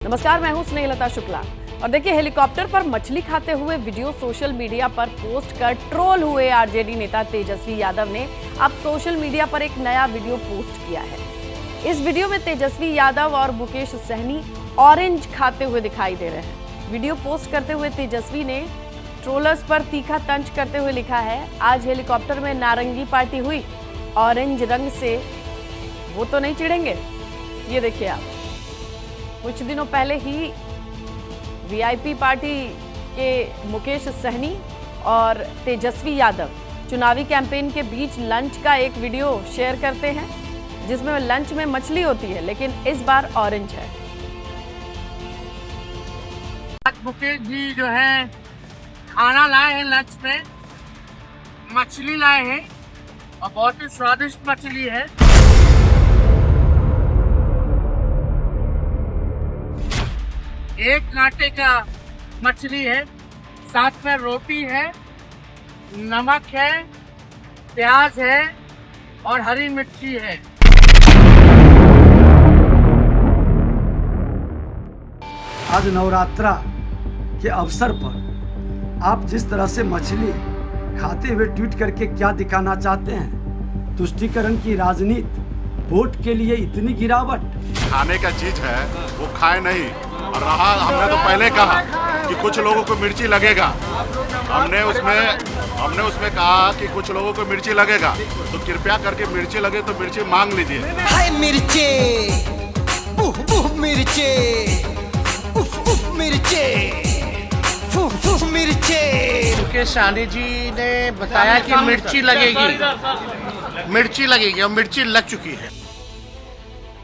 नमस्कार, मैं हूं स्नेहलता शुक्ला और देखिए, हेलीकॉप्टर पर मछली खाते हुए वीडियो सोशल मीडिया पर पोस्ट कर ट्रोल हुए आरजेडी नेता तेजस्वी यादव ने अब सोशल मीडिया पर एक नया वीडियो पोस्ट किया है। इस वीडियो में तेजस्वी यादव और मुकेश सहनी ऑरेंज खाते हुए दिखाई दे रहे हैं। वीडियो पोस्ट करते हुए तेजस्वी ने ट्रोलर्स पर तीखा तंज करते हुए लिखा है, आज हेलीकॉप्टर में नारंगी पार्टी हुई, ऑरेंज रंग से वो तो नहीं चिढ़ेंगे। ये देखिए आप, कुछ दिनों पहले ही वीआईपी पार्टी के मुकेश सहनी और तेजस्वी यादव चुनावी कैंपेन के बीच लंच का एक वीडियो शेयर करते हैं, जिसमें लंच में मछली होती है, लेकिन इस बार ऑरेंज है। मुकेश जी जो है खाना लाए हैं, लंच में मछली लाए हैं और बहुत ही स्वादिष्ट मछली है। एक कांटे का मछली है, साथ में रोटी है, नमक है, प्याज है और हरी मिर्ची है। आज नवरात्रा के अवसर पर आप जिस तरह से मछली खाते हुए ट्वीट करके क्या दिखाना चाहते हैं? तुष्टीकरण की राजनीति, वोट के लिए इतनी गिरावट। खाने का चीज है वो खाए नहीं, और रहा हमने तो पहले कहा कि कुछ लोगों को मिर्ची लगेगा, हमने उसमें कहा कि कुछ लोगों को मिर्ची लगेगा, तो कृपया करके मिर्ची लगे तो मिर्ची मांग लीजिए। हाय मिर्चे, उफ उफ मिर्चे, उफ उफ मिर्चे, उफ उफ मिर्चे। मुकेश सहनी जी ने बताया कि मिर्ची लगेगी और मिर्ची लग चुकी है।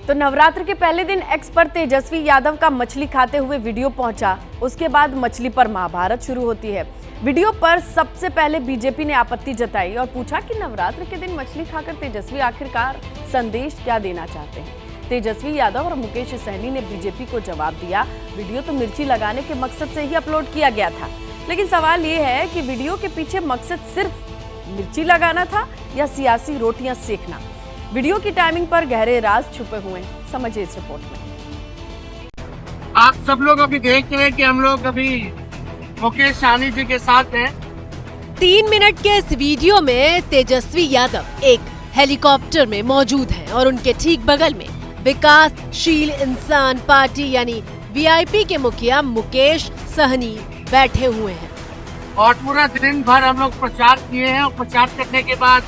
तो नवरात्र के पहले दिन एक्स पर तेजस्वी यादव का मछली खाते हुए वीडियो पहुंचा। उसके बाद मछली पर महाभारत शुरू होती है। वीडियो पर सबसे पहले बीजेपी ने आपत्ति जताई और पूछा कि नवरात्र के दिन मछली खाकर तेजस्वी आखिरकार संदेश क्या देना चाहते हैं। तेजस्वी यादव और मुकेश सहनी ने बीजेपी को जवाब दिया, वीडियो तो मिर्ची लगाने के मकसद से ही अपलोड किया गया था, लेकिन सवाल ये है कि वीडियो के पीछे मकसद सिर्फ मिर्ची लगाना था या सियासी रोटियां सेकना। वीडियो की टाइमिंग पर गहरे राज छुपे हुए हैं, समझिए इस रिपोर्ट में। आप सब लोग अभी देख रहे हैं कि हम लोग अभी मुकेश सहनी जी के साथ हैं। 3 मिनट के इस वीडियो में तेजस्वी यादव एक हेलीकॉप्टर में मौजूद हैं और उनके ठीक बगल में विकासशील इंसान पार्टी यानी वीआईपी के मुखिया मुकेश सहनी बैठे हुए हैं। और पूरा दिन भर हम लोग प्रचार किए हैं और प्रचार करने के बाद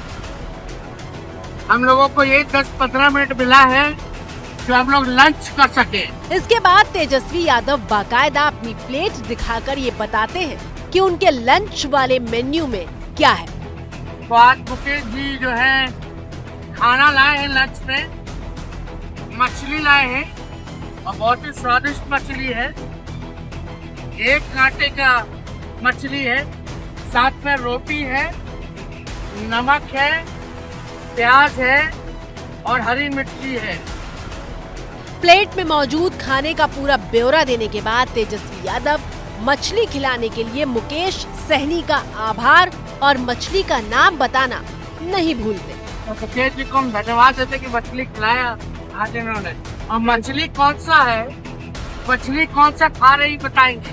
हम लोगों को ये 10-15 मिनट मिला है कि हम लोग लंच कर सके। इसके बाद तेजस्वी यादव बाकायदा अपनी प्लेट दिखाकर ये बताते हैं कि उनके लंच वाले मेन्यू में क्या है। तो आज मुकेश जी जो है खाना लाए हैं, लंच में मछली लाए हैं और बहुत ही स्वादिष्ट मछली है। एक कांटे का मछली है, साथ में रोटी है, नमक है, प्याज है और हरी मिर्ची है। प्लेट में मौजूद खाने का पूरा ब्यौरा देने के बाद तेजस्वी यादव मछली खिलाने के लिए मुकेश सहनी का आभार और मछली का नाम बताना नहीं भूलते। तो मुकेश जी को हम धन्यवाद देते कि मछली खिलाया आज इन्होंने। और मछली कौन सा है, मछली कौन सा खा रही बताएंगे।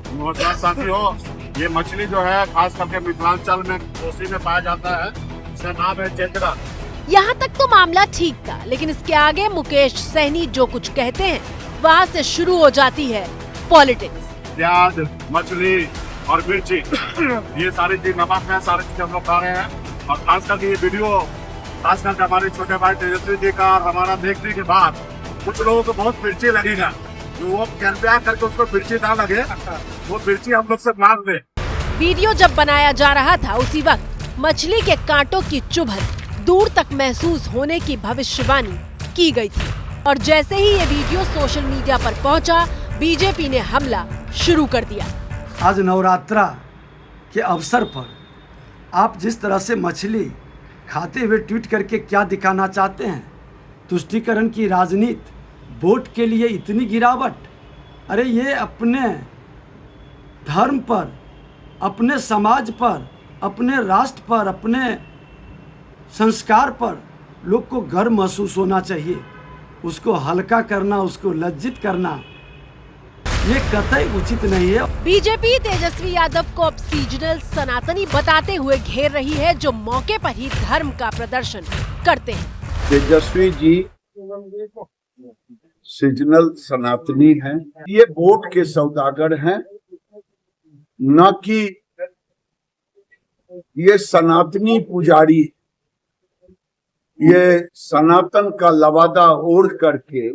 नमस्कार साथियों, ये मछली जो है खास करके मिथिलांचल में कोसी में पाया जाता है, इसका नाम है चेचरा। यहाँ तक तो मामला ठीक था, लेकिन इसके आगे मुकेश सहनी जो कुछ कहते हैं वहाँ से शुरू हो जाती है पॉलिटिक्स। प्याज, मछली और मिर्ची, ये सारी चीज, नमक है, सारी चीज हम लोग खा रहे हैं। और खास करके ये वीडियो खास करके हमारे छोटे भाई तेजस्वी जी का हमारा देखने के बाद कुछ लोगों को बहुत मिर्ची लगेगा, जो वो कृपया करके उसको मिर्ची ना लगे, वो मिर्ची हम लोग से मांग दे। वीडियो जब बनाया जा रहा था उसी वक्त मछली के कांटों की चुभन दूर तक महसूस होने की भविष्यवाणी की गई थी और जैसे ही ये वीडियो सोशल मीडिया पर पहुंचा, बीजेपी ने हमला शुरू कर दिया। आज नवरात्रा के अवसर पर आप जिस तरह से मछली खाते हुए ट्वीट करके क्या दिखाना चाहते हैं? तुष्टीकरण की राजनीति, वोट के लिए इतनी गिरावट। अरे ये अपने धर्म पर, अपने समाज पर, अपने राष्ट्र पर, अपने संस्कार पर लोग को गर्व महसूस होना चाहिए। उसको हल्का करना, उसको लज्जित करना, ये कतई उचित नहीं है। बीजेपी तेजस्वी यादव को अब सीजनल सनातनी बताते हुए घेर रही है, जो मौके पर ही धर्म का प्रदर्शन करते हैं। तेजस्वी जी सीजनल सनातनी हैं, ये वोट के सौदागर हैं, न कि ये सनातनी पुजारी। ये सनातन का लवादा ओढ़ करके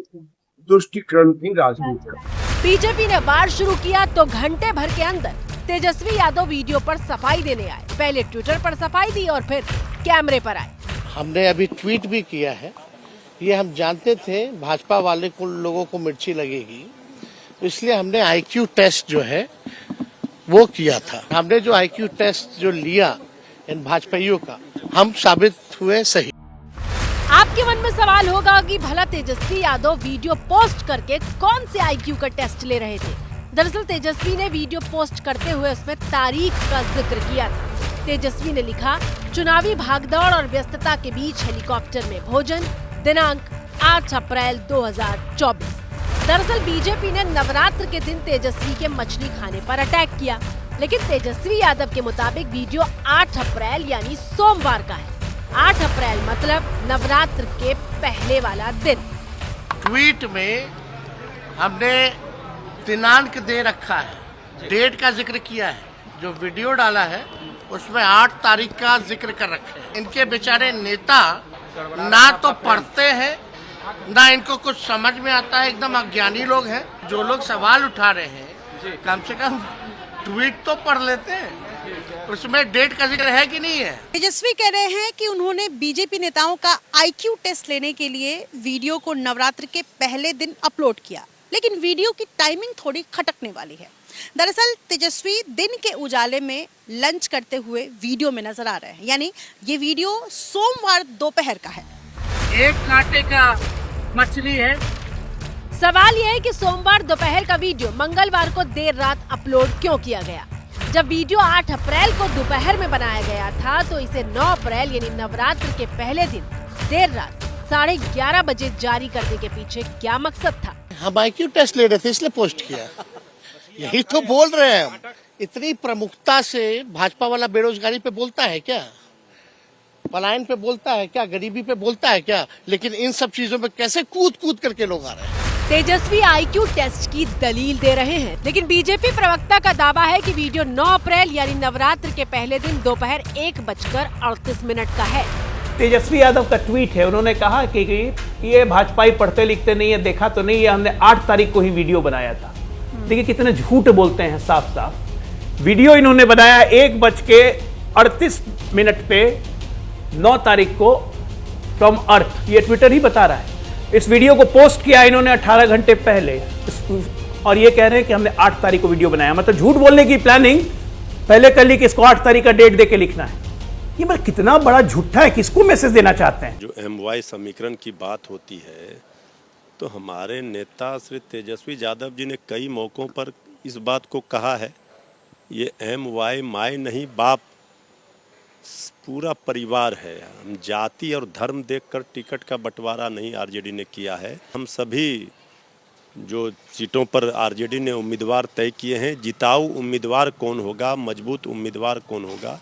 तुष्टिकरण की राजनीति कर। बीजेपी ने वार शुरू किया तो घंटे भर के अंदर तेजस्वी यादव वीडियो पर सफाई देने आए। पहले ट्विटर पर सफाई दी और फिर कैमरे पर आए। हमने अभी ट्वीट भी किया है। ये हम जानते थे भाजपा वाले को लोगों को मिर्ची लगेगी, इसलिए हमने आईक्यू टेस्ट जो है वो किया था। हमने जो आईक्यू टेस्ट जो लिया इन भाजपाइयों का, हम साबित हुए सही। आपके मन में सवाल होगा कि भला तेजस्वी यादव वीडियो पोस्ट करके कौन से आईक्यू का टेस्ट ले रहे थे। दरअसल तेजस्वी ने वीडियो पोस्ट करते हुए उसमें तारीख का जिक्र किया था। तेजस्वी ने लिखा, चुनावी भागदौड़ और व्यस्तता के बीच हेलीकॉप्टर में भोजन, दिनांक 8 अप्रैल 2024। दरअसल बीजेपी ने नवरात्र के दिन तेजस्वी के मछली खाने पर अटैक किया, लेकिन तेजस्वी यादव के मुताबिक वीडियो 8 अप्रैल यानी सोमवार का है। 8 अप्रैल मतलब नवरात्र के पहले वाला दिन। ट्वीट में हमने दिनांक दे रखा है, डेट का जिक्र किया है। जो वीडियो डाला है उसमें 8 तारीख का जिक्र कर रखे हैं। इनके बेचारे नेता ना तो पढ़ते हैं, ना इनको कुछ समझ में आता है, एकदम अज्ञानी लोग हैं। जो लोग सवाल उठा रहे हैं कम से कम ट्वीट तो पढ़ लेते हैं, उसमें डेट का जिक्र है कि नहीं है। तेजस्वी कह रहे हैं कि उन्होंने बीजेपी नेताओं का आईक्यू टेस्ट लेने के लिए वीडियो को नवरात्र के पहले दिन अपलोड किया, लेकिन वीडियो की टाइमिंग थोड़ी खटकने वाली है। दरअसल तेजस्वी दिन के उजाले में लंच करते हुए वीडियो में नजर आ रहे हैं, यानी ये वीडियो सोमवार दोपहर का है। एक कांटे का मछली है। सवाल यह है कि सोमवार दोपहर का वीडियो मंगलवार को देर रात अपलोड क्यों किया गया। जब वीडियो 8 अप्रैल को दोपहर में बनाया गया था तो इसे 9 अप्रैल यानी नवरात्र के पहले दिन देर रात 11:30 बजे जारी करने के पीछे क्या मकसद था। हम आईक्यू टेस्ट ले रहे थे इसलिए पोस्ट किया। यही तो बोल रहे हैं हम। इतनी प्रमुखता से भाजपा वाला बेरोजगारी पे बोलता है क्या, पलायन पे बोलता है क्या, गरीबी पे बोलता है क्या, लेकिन इन सब चीजों में कैसे कूद कूद करके लोग आ रहे हैं। तेजस्वी आईक्यू टेस्ट की दलील दे रहे हैं, लेकिन बीजेपी प्रवक्ता का दावा है कि वीडियो 9 अप्रैल यानी नवरात्र के पहले दिन दोपहर 1:38 का है। तेजस्वी यादव का ट्वीट है, उन्होंने कहा कि ये भाजपाई पढ़ते लिखते नहीं है, देखा तो नहीं है, हमने 8 तारीख को ही वीडियो बनाया था। देखिए कितने झूठ बोलते हैं साफ साफ। वीडियो इन्होंने बनाया 1:38 पे 9 तारीख को फ्रॉम अर्थ, ये ट्विटर ही बता रहा है। इस वीडियो को पोस्ट किया इन्होंने 18 घंटे पहले और ये कह रहे हैं कि हमने 8 तारीख को वीडियो बनाया। मतलब झूठ बोलने की प्लानिंग पहले कर ली कि इसको 8 तारीख का डेट देके लिखना है। ये मतलब कितना बड़ा झूठा है, किसको मैसेज देना चाहते हैं। जो MY समीकरण की बात होती है तो हमारे नेता श्री तेजस्वी यादव जी ने कई मौकों पर इस बात को कहा है। ये MY माय नहीं बाप, पूरा परिवार है। हम जाति और धर्म देखकर टिकट का बंटवारा नहीं आरजेडी ने किया है। हम सभी जो सीटों पर आरजेडी ने उम्मीदवार तय किए हैं, जिताऊ उम्मीदवार कौन होगा, मजबूत उम्मीदवार कौन होगा,